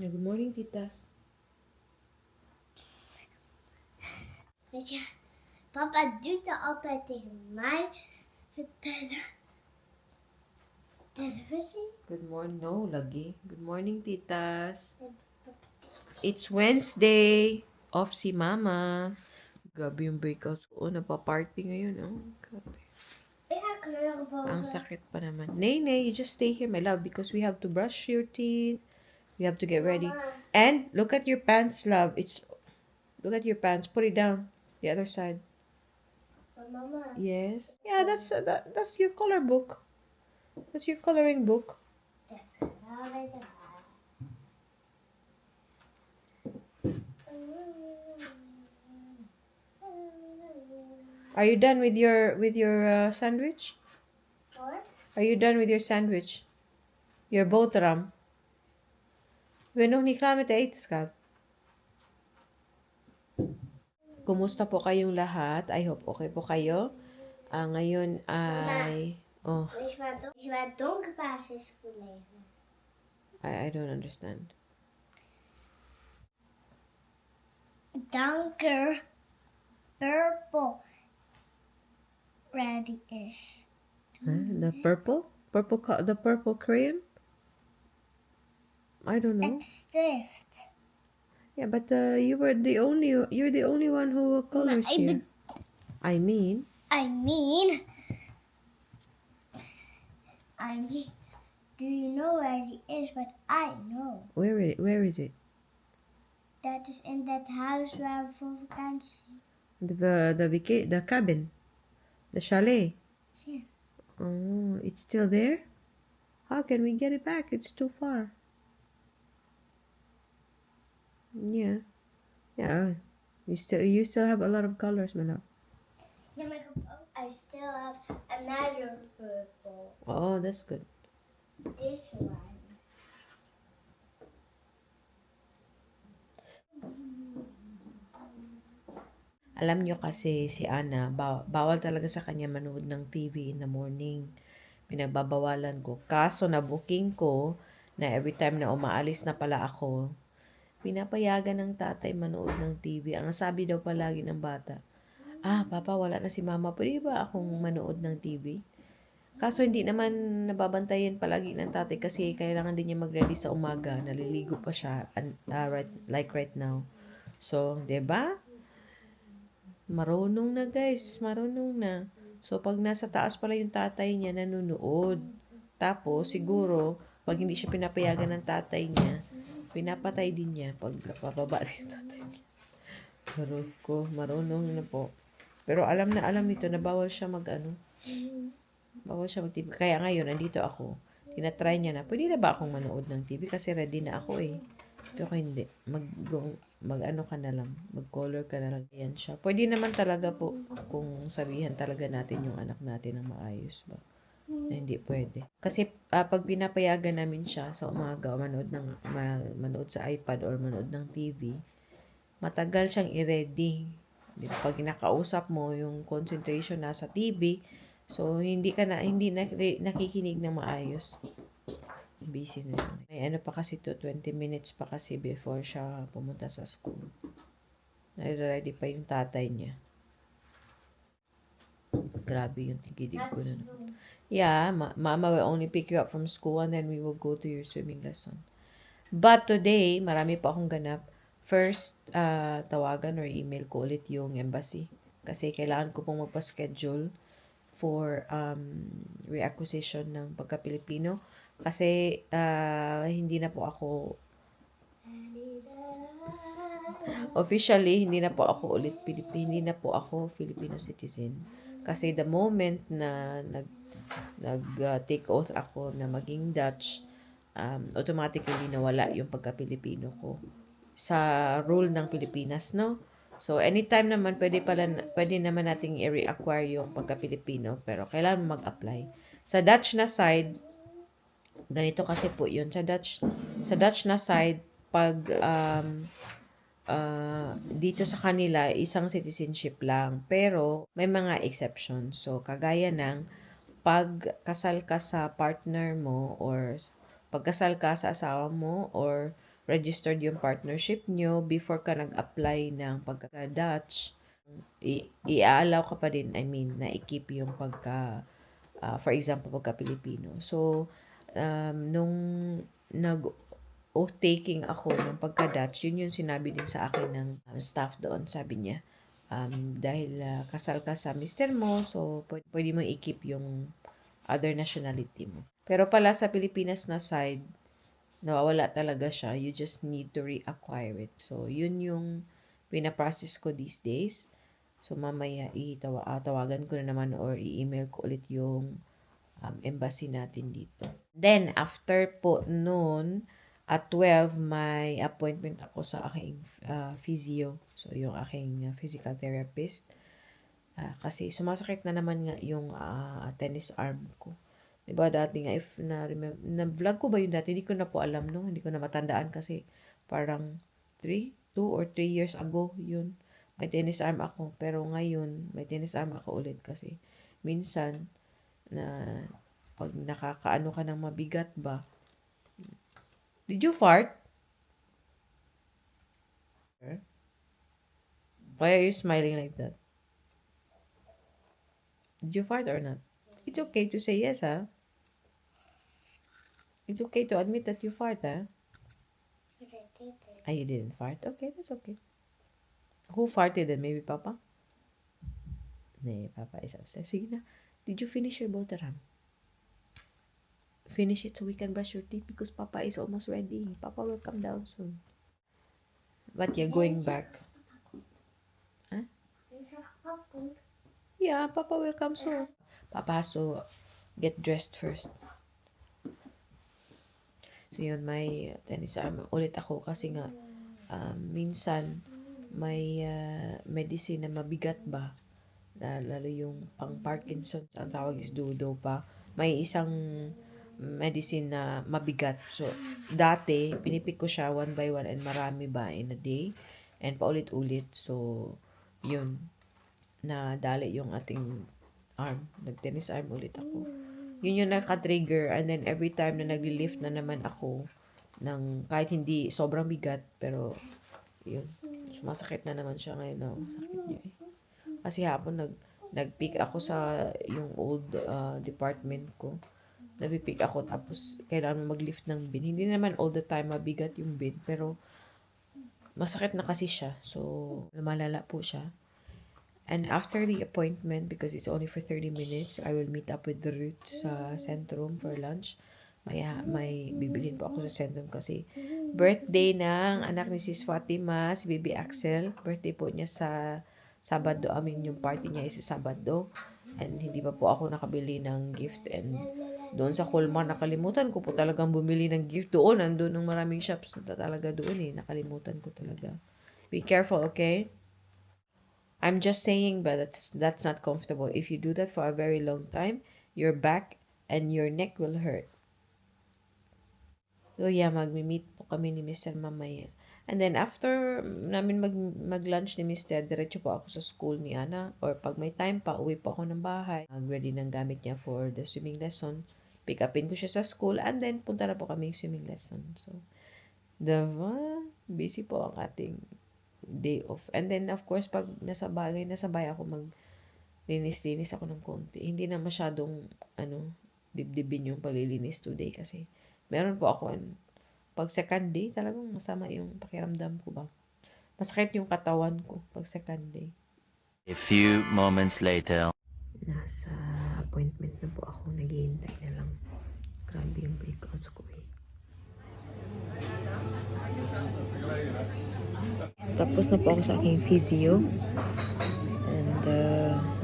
Good morning, titas. Weet je, papa doet er altijd tegen mij vertellen. Televisie? Good morning. No, lagi. Good morning, titas. It's Wednesday. Off si mama. Grabe yung breakout. Napaparty ngayon, Grabe. Ik ga kleuren boven. Ang sakit pa naman. Nay, you just stay here, my love, because we have to brush your teeth. We have to get ready. Mama. And look at your pants, love. Look at your pants. Put it down. The other side. Mama. Yes. Yeah, that's your color book. That's your coloring book. Are you done with your sandwich? What? Are you done with your sandwich? Your boterham? Ben nog niet klaar met de etenskaart? Kumusta po kayong lahat? I hope okay po kayo. Ngayon ay... Oh, Weet je waar donkerpaas is gebleven? I don't understand. Donker purple ready is. The purple? The purple crayon? I don't know. Het stift. Yeah, but you're the only one who colors Maar here. I mean, do you know where it is? But I know. where is it? Dat is in dat huis waar we voor vakantie. The cabin, the chalet. Yeah. Oh, it's still there. How can we get it back? It's too far. Yeah. You still have a lot of colors, my love. Yeah, I still have another purple. Oh, that's good. This one. Alam nyo kasi si Ana, bawal talaga sa kanya manood ng TV in the morning. Pinagbabawalan ko. Kaso na booking ko na every time na umaalis na pala ako, pinapayagan ng tatay manood ng TV. Ang sabi daw palagi ng bata, Papa, wala na si Mama. Pwede ba akong manood ng TV? Kaso hindi naman nababantayan palagi ng tatay kasi kailangan din niya mag-ready sa umaga. Naliligo pa siya right now. So, 'di ba? Marunong na guys, marunong na. So, pag nasa taas pala yung tatay niya, nanonood. Tapos, siguro, pag hindi siya pinapayagan ng tatay niya, pinapatay din niya pag papaba na yung tatay niya. Marunong na po. Pero alam na alam nito na bawal siya bawal siya mag-TV. Kaya ngayon, nandito ako. Tinatry niya na, pwede na ba akong manood ng TV? Kasi ready na ako eh. Pero hindi. Mag-ano ka na lang. Mag-color ka na lang. Yan siya. Pwede naman talaga po kung sabihan talaga natin yung anak natin ng maayos ba. Na hindi pwede. Kasi pag pinapayagan namin siya sa umaga manood sa iPad or manood ng TV, matagal siyang i-ready. Pag nakausap mo yung concentration nasa TV, so hindi nakikinig ng maayos. Busy na yun. May ano pa kasi 20 minutes pa kasi before siya pumunta sa school. Nare-ready pa yung tatay niya. Grabe yung tigilid ko na. Yeah, Mama will only pick you up from school and then we will go to your swimming lesson. But today, marami pa akong ganap. First, tawagan or email ko ulit yung embassy. Kasi kailangan ko pong magpa-schedule for reacquisition ng pagka-Pilipino. Kasi hindi na po ako officially, hindi na po ako Filipino citizen. Kasi the moment na take oath ako na maging Dutch, automatically nawala yung pagka-Pilipino ko sa rule ng Pilipinas, no? So, anytime naman, pwede naman nating i-reacquire yung pagka-Pilipino, pero kailangan mag-apply. Sa Dutch na side, ganito kasi po yun. Sa Dutch na side, pag dito sa kanila, isang citizenship lang. Pero, may mga exceptions. So, kagaya ng pag kasal ka sa partner mo or pagkasal ka sa asawa mo or registered yung partnership nyo before ka nag-apply ng pagka-Dutch, i-allow ka pa din, na i-keep yung pagka, for example, pagka-Pilipino. So, nung nag-oath-taking ako ng pagka-Dutch, yun yung sinabi din sa akin ng staff doon. Sabi niya, dahil kasal ka sa mister mo, so pwede mo i-keep yung other nationality mo. Pero pala sa Pilipinas na side, nawawala talaga siya. You just need to reacquire it. So, yun yung pinaprocess ko these days. So, mamaya tawagan ko na naman or i-email ko ulit yung embassy natin dito. Then, after po noon, at 12, may appointment ako sa aking physio. So, yung aking physical therapist. Kasi sumasakit na naman nga yung tennis arm ko. Diba dati nga, if na-vlog ko ba yun dati, hindi ko na po alam, no? Hindi ko na matandaan kasi parang 2 or 3 years ago yun. May tennis arm ako. Pero ngayon, may tennis arm ako ulit kasi minsan, na pag nakakaano ka ng mabigat ba. Did you fart? Why are you smiling like that? Did you fart or not? It's okay to say yes, ha? It's okay to admit that you fart, ha? You didn't fart? Okay, that's okay. Who farted then? Maybe Papa? Nee, Papa is upstairs. Sige na. Did you finish your Boltaram? Finish it so we can brush your teeth because Papa is almost ready. Papa will come down soon. But you're going back. Huh? Yeah, Papa will come soon. Papa has to get dressed first. So yun, may tennis arm ulit ako kasi nga minsan may medicine na mabigat ba, lalo yung pang Parkinson's, ang tawag is dudo pa. May isang medicine na mabigat. So, dati, pinipik ko siya one by one and marami ba in a day and paulit-ulit. So, yun, nadali yung ating arm. Nag-tennis arm ulit ako. Yun yung naka-trigger and then every time na nag-lift na naman ako ng kahit hindi sobrang bigat pero yun, sumasakit na naman siya ngayon. No? Sakit niya eh. Kasi hapon nag-pick ako sa yung old department ko. Nag-pick ako tapos kailangan mag-lift ng bin. Hindi naman all the time mabigat yung bin pero masakit na kasi siya. So, lumalala po siya. And after the appointment, because it's only for 30 minutes, I will meet up with the Ruth sa Centrum for lunch. May bibilhin po ako sa Centrum kasi birthday ng anak ni Sis Fatima, si Baby Axel. Birthday po niya sa Sabado. Yung party niya is sa Sabado. And hindi pa po ako nakabili ng gift. And doon sa Colmar, nakalimutan ko po talagang bumili ng gift doon. Nandun ng maraming shops na talaga doon eh. Nakalimutan ko talaga. Be careful, okay? I'm just saying, but that's not comfortable. If you do that for a very long time, your back and your neck will hurt. So yeah, magmi-meet po kami ni Mr. mamaya. And then after namin mag-lunch ni Mr., diretso po ako sa school ni Ana. Or pag may time pa, uwi po ako ng bahay. Mag-ready ng gamit niya for the swimming lesson. Pick upin ko siya sa school and then punta na po kami swimming lesson. So, busy po ang ating day off. And then, of course, pag nasabay ako linis ako ng konti. Hindi na masyadong, dibdibin yung paglilinis today kasi meron po ako, pag second day, talagang masama yung pakiramdam ko ba. Masakit yung katawan ko pag second day. A few moments later. Nasa appointment na po ako. Naghihintay na lang. Grabe yung breakouts ko eh. Tapos na po ako sa aking physio. And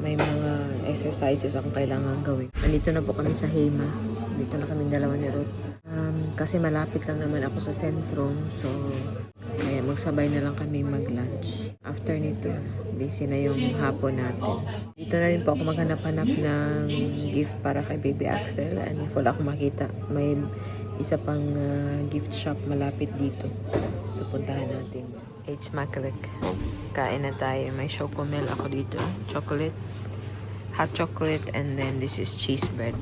may mga exercises akong kailangan gawin. Andito na po kami sa Hema. Dito na kami dalawa ni Ruth. Kasi malapit lang naman ako sa Centrum. So, kaya magsabay na lang kami mag-lunch. After nito, busy na yung hapon natin. Dito na rin po ako maghanap-hanap ng gift para kay Baby Axel. And if wala akong makita, may isa pang gift shop malapit dito. So, puntahan natin. It's Macaulay. Kain na tayo. May chocomel ako dito. Chocolate. Hot chocolate. And then this is cheese bread.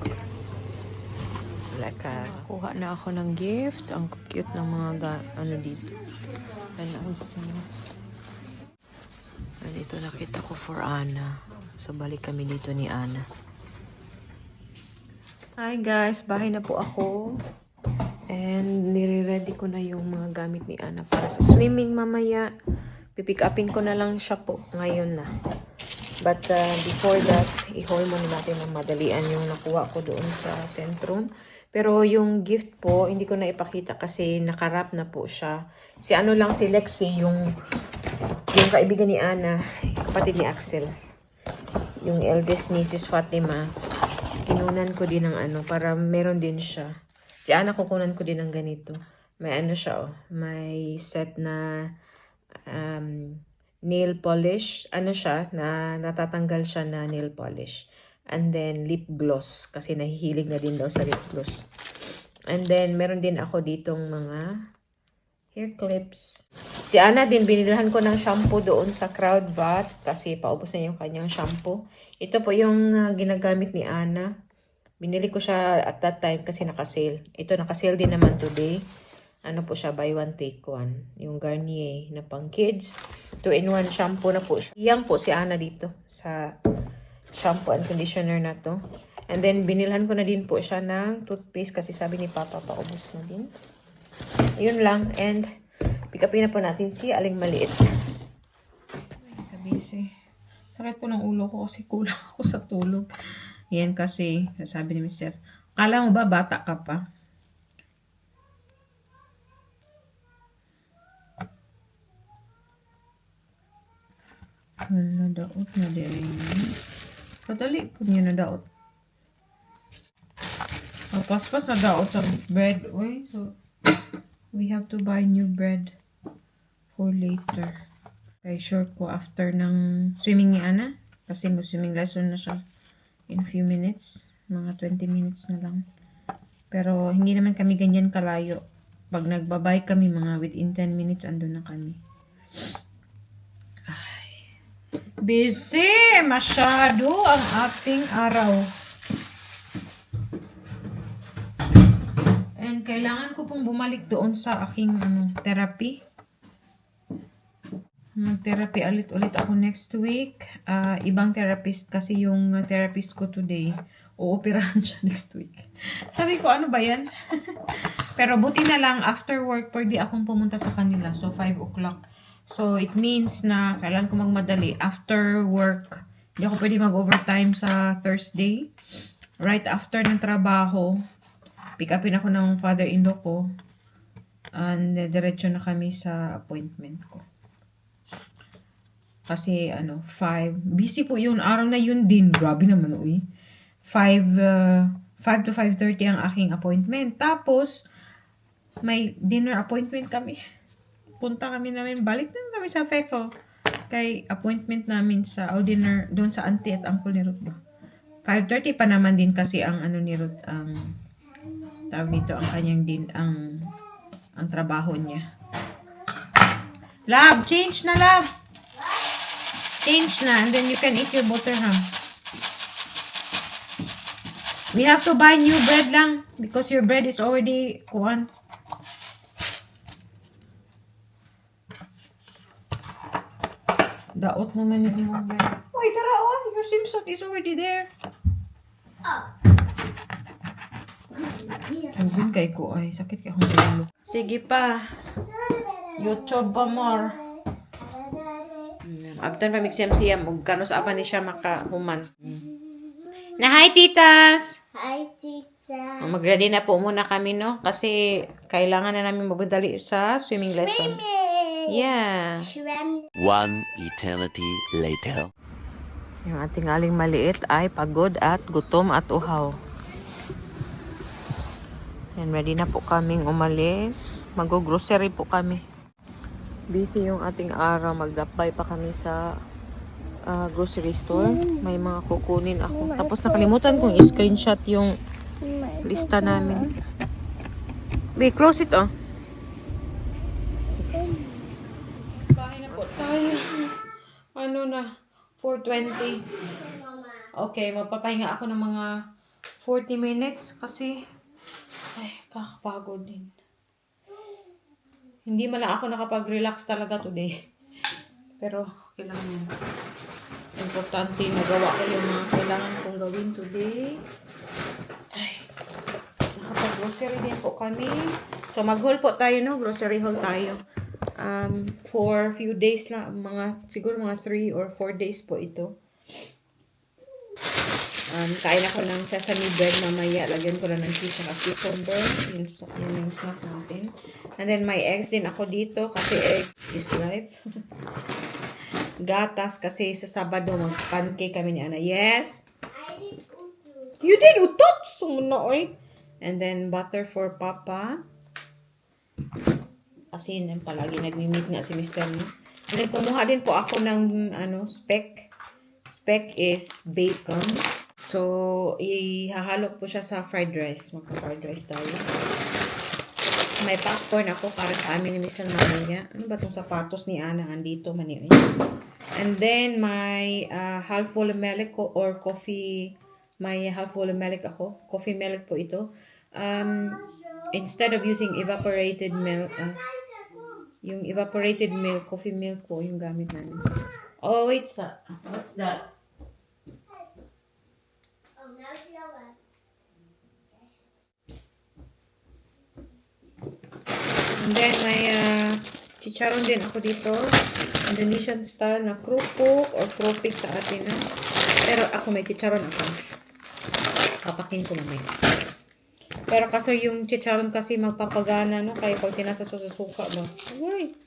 Kuha na ako ng gift. Ang cute ng mga ano dito. Dito nakita ko for Ana. So, balik kami dito ni Ana. Hi guys, bahay na po ako. And nire-ready ko na yung mga gamit ni Ana para sa swimming mamaya. Pipick upin ko na lang siya po ngayon na. But before that, i-haul muna natin ng madalian yung nakuha ko doon sa Centrum. Pero yung gift po, hindi ko na ipakita kasi nakarap na po siya. Si ano lang, si Lexi, yung kaibigan ni Ana, kapatid ni Axel. Yung eldest Mrs. Fatima, kinunan ko din ng ano, para meron din siya. Si Ana, kukunan ko din ng ganito. May ano siya, oh. May set na nail polish. Ano siya, na natatanggal siya na nail polish. And then, lip gloss. Kasi nahihilig na din daw sa lip gloss. And then, meron din ako ditong mga hair clips. Si Ana din, binilhan ko ng shampoo doon sa Crowd Bath. Kasi paubos na yung kanyang shampoo. Ito po yung ginagamit ni Ana. Binili ko siya at that time kasi nakasale. Ito, nakasale din naman today. Ano po siya, buy one, take one. Yung Garnier na pang kids. 2-in-1 shampoo na po siya. Yan po si Ana dito sa shampoo and conditioner na to. And then, binilhan ko na din po siya ng toothpaste kasi sabi ni Papa, paubos na din. Yun lang. And, pick upin na po natin si Aling Maliit. Kabisi. Sakit po ng ulo ko kasi kulang ako sa tulog. Yan kasi, sabi ni Mr. Kala mo ba bata ka pa? Wala, daot na din. Kadali po niya na daot. Paspas na daot sa bread. Uy, so, we have to buy new bread for later. Kaya sure ko after ng swimming ni Ana. Kasi mag-swimming lesson na siya in few minutes. Mga 20 minutes na lang. Pero hindi naman kami ganyan kalayo. Pag nagbabay kami, mga within 10 minutes, andun na kami. Busy masyado ang ating araw. And kailangan ko pong bumalik doon sa aking therapy. Mag-therapy ulit ako next week. Ibang therapist kasi yung therapist ko today. Uoperahan siya next week. Sabi ko, ano ba yan? Pero buti na lang, after work, pwede akong pumunta sa kanila. So, 5 o'clock. So, it means na kailangan ko magmadali. After work, hindi ako pwede mag-overtime sa Thursday. Right after ng trabaho, pick upin ako ng father-in-law ko. And diretso na kami sa appointment ko. Kasi, 5. Busy po yun. Araw na yun din. Grabe naman, uy. 5 to 5:30 ang aking appointment. Tapos, may dinner appointment kami. Punta kami namin, balik na kami sa FECO. Kay appointment namin sa dinner doon sa auntie at uncle ni Ruth ba. 5:30 pa naman din kasi ang ni Ruth, ang tawag nito, ang kanyang din, ang trabaho niya. Love, change na love. Change na and then you can eat your butter ham. We have to buy new bread lang because your bread is already kuhan. Daot naman yung imong bread. Uy, tara, your swimsuit is already there. Tugin kay ko, ay, sakit ka akong ulo. Sige pa. YouTube pa more. Abtan pa migsiyam-siyam, ug kano sa apa ni siya makahuman. Na hi, titas! Hi, Tita. Mag-ready na po muna kami, no? Kasi kailangan na namin magdali sa swimming lesson. Yeah. Shrimp. One eternity later. Yung ating Aling Maliit ay pagod at gutom at uhaw. Yan, ready na po kaming umalis. Mag-grocery po kami. Busy yung ating araw. Mag-apply pa kami sa grocery store. May mga kukunin ako. Tapos nakalimutan kong i-screenshot yung lista namin. Wait, close it oh. Bahay na po tayo. Ano na? 4:20. Okay, magpapahinga ako ng mga 40 minutes kasi Ay, kakapagod din. Hindi man lang ako nakapag-relax talaga today. Pero, kailangan yun. Importante nagawa ko yung mga kailangan kong gawin today. Ay, nakapag-grocery din po kami. So, mag-haul po tayo, no? Grocery haul tayo. For few days lang, siguro mga 3 or 4 days po ito. Kain ako ng sesame bread mamaya. Lagyan ko lang ng cheese at cucumber. Yun yung snack natin. And then, may eggs din ako dito kasi egg is life. Gatas kasi sa Sabado mag-pancake kami ni Ana. Yes? I did utu. You did utot! Sumunoy. And then, butter for Papa. Kasi yun palagi nagmi-meet nga si Mr. No? And then, kumuha din po ako ng speck. Speck is bacon. So, ihahalo po siya sa fried rice. Magpa-fried rice tayo. May popcorn ako para sa amin ni Mr. Mamaya. Ano ba itong sapatos ni Ana? Andito man yun. And then, my half full milk or coffee. May half full milk ako. Coffee milk po ito. Instead of using evaporated milk, yung evaporated milk, coffee milk po yung gamit namin. Oh, what's that? What's that? Oh, now it's yellow. And then, may chicharon din ako dito. Indonesian style na krupuk or krupik sa atin. No? Pero ako may chicharon ako. Papakin ko mamaya. Pero kasi yung chicharon kasi magpapagana, no? Kaya pag sinasasa sa suka ba? Okay.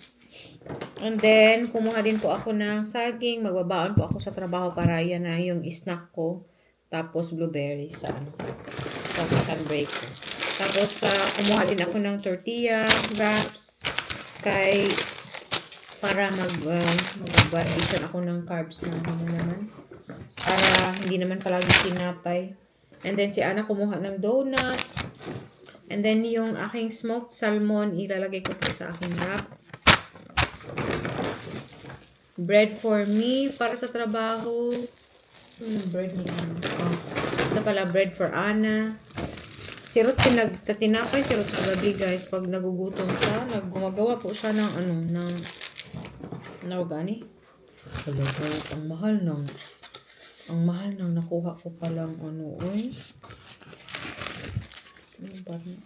And then, kumuha din po ako ng saging. Magbabaon po ako sa trabaho para yan na yung snack ko. Tapos blueberry sa second break ko. Tapos, kumuha din ako ng tortilla wraps para mag-variation ako ng carbs na naman. Para hindi naman palagi tinapay. And then, si Ana kumuha ng donut. And then, yung aking smoked salmon, ilalagay ko po sa aking wrap. Bread for me, para sa trabaho. Bread ni Ana. Oh, ito pala, bread for Ana. Si Ruth, tinapay si Ruth sa gabi, guys. Pag nagugutom siya, gumagawa po siya ng gani? Talaga, ang mahal ng nakuha ko palang oy.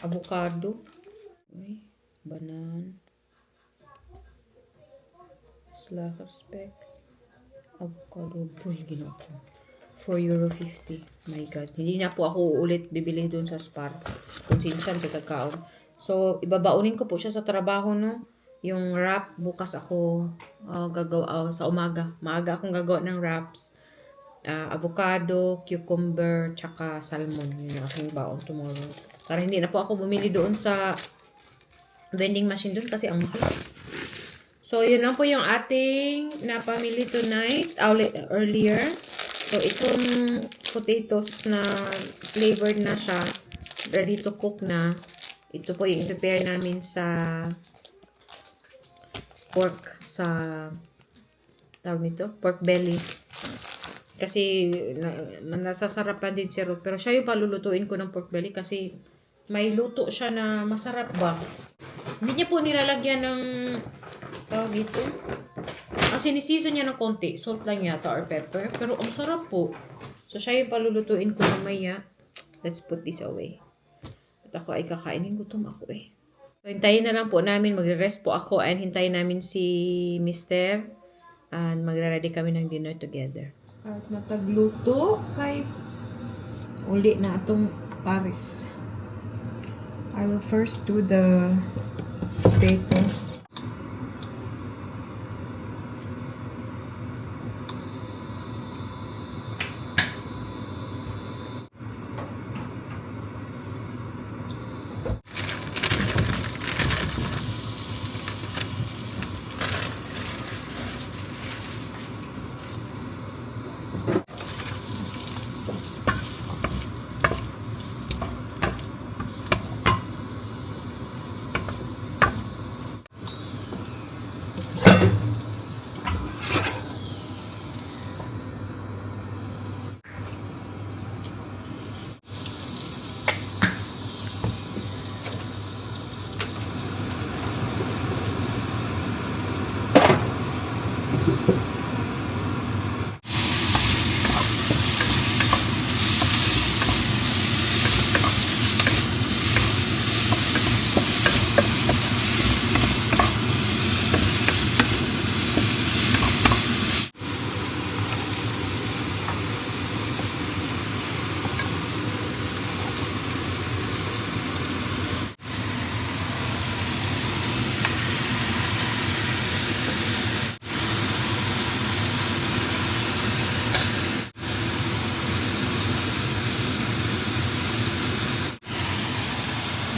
Avocado. Uy, banan. Slack of speck. Avocado. Uy, ginawa ko. €4.50. My God. Hindi na po ako ulit bibili doon sa Spar. Konsensya sa tagkaon. So, ibabaunin ko po siya sa trabaho, no? Yung wrap, bukas ako gagawa sa umaga. Maaga akong gagawa ng wraps. Avocado, cucumber, tsaka salmon. Yun yung aking baon tomorrow. Para hindi na po ako bumili doon sa vending machine doon kasi ang mahal. So, yun lang po yung ating napamili tonight, earlier. So, itong potatoes na flavored na siya, ready to cook na. Ito po yung i-prepare namin sa pork, tawag nito, pork belly. Kasi nasasarapan din si Ruth. Pero siya yung palulutuin ko ng pork belly kasi may luto siya na masarap ba. Hindi niya po nilalagyan ng tawag dito. Ang sinisison niya ng konti. Salt lang yata or pepper. Pero ang sarap po. So siya yung palulutuin ko mamaya. Let's put this away. At ako ay kakainin. Gutom ako eh. So hintayin na lang po namin. Magre-rest po ako and hintayin namin si Mr. And magre-ready kami ng dinner together. Start na tagluto kay uli na atong Paris. I will first do the potatoes.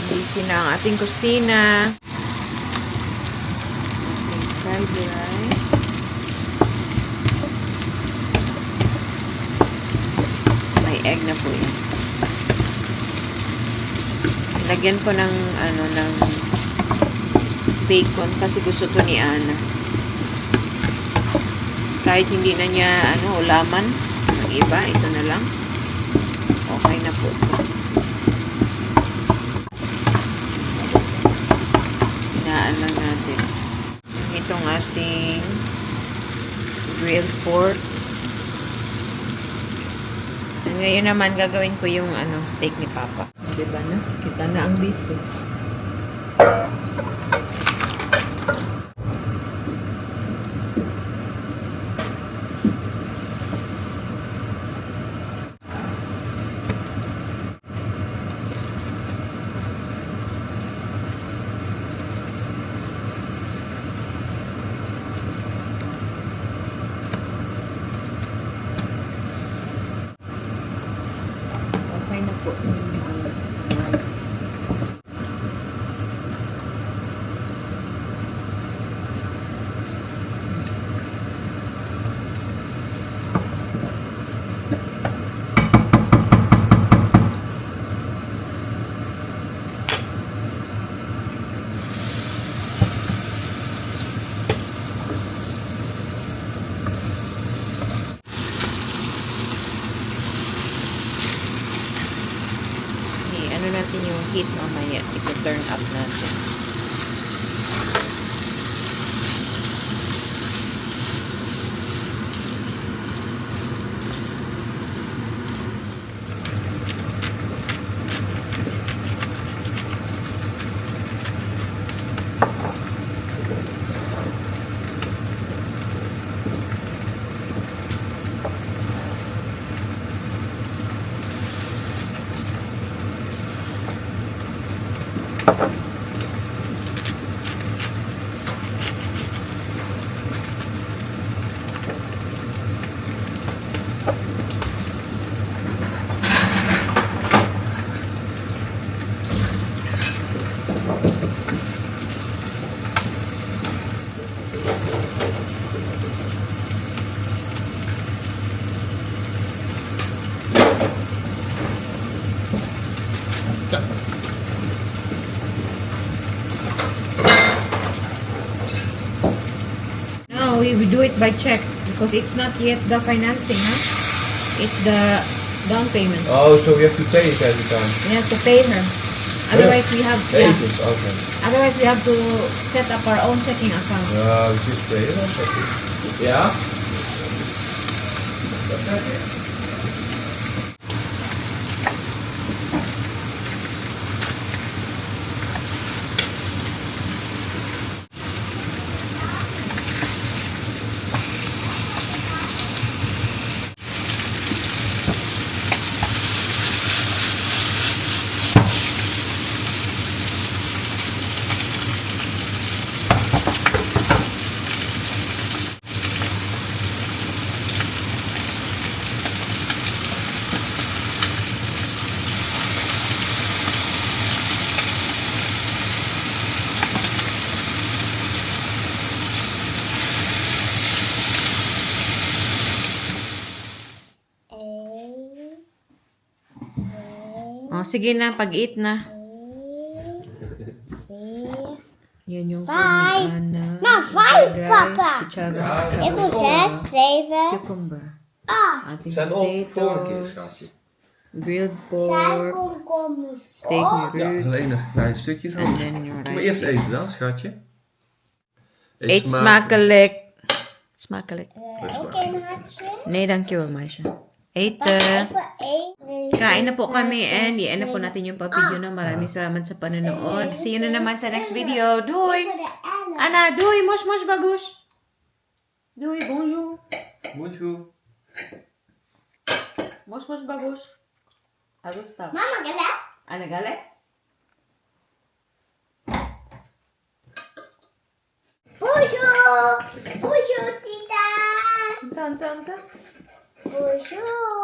Busy na ang ating kusina. Ating fried rice. May egg na po yan. Lagyan ko ng ng bacon kasi gusto to ni Ana. Kahit hindi na niya ulaman ng iba, ito na lang. Okay na po. Hinaan lang natin. Itong ating grilled pork. And ngayon naman gagawin ko yung steak ni Papa. Diba na? Kita na ang busy. Okay na po yung rice. Natin yung heat mamaya. Ito-turn up natin. No, we do it by check because it's not yet the financing, huh? It's the down payment. Oh, so we have to pay it every time. We have to pay her. Otherwise, we have Pay it, okay. Otherwise, we have to set up our own checking account. We just pay it. Yeah? Oh, sige na, pag-eat na. Yan yung Five. food ni Ana. No, five, Fried Papa. rice, chicharon, Ik wil tapos 6, 7, cucumber. Ah, Ating Zijn op vorige keer, potatoes, schatje. grilled zijn pork, komkommers. steak met Ja, root, alleen een klein stukje zo. and then your Maar rice. eerst eten dan, schatje. Eet smakelijk. Smakelijk. Ook een hartje. Nee, dankjewel, meisje. Eten. Ik wil 1, 2, Kain na po kami and i-end na po natin yung pa-video na. Maraming salamat sa panonood. See you na naman sa next video. Doei! Ana, doei! Mosh, mosh, babush! Doei, bonjour! Bonjour. Mosh, mosh, babush! Agusta. Mama, galat? Ana, galit? Bonjour! Bonjour, tita! Saan? Bonjour!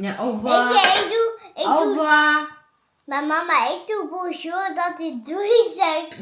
Ja, au Weet je, revoir! ik Au doe... revoir! Maar mama, ik doe bonjour dat hij doei zegt.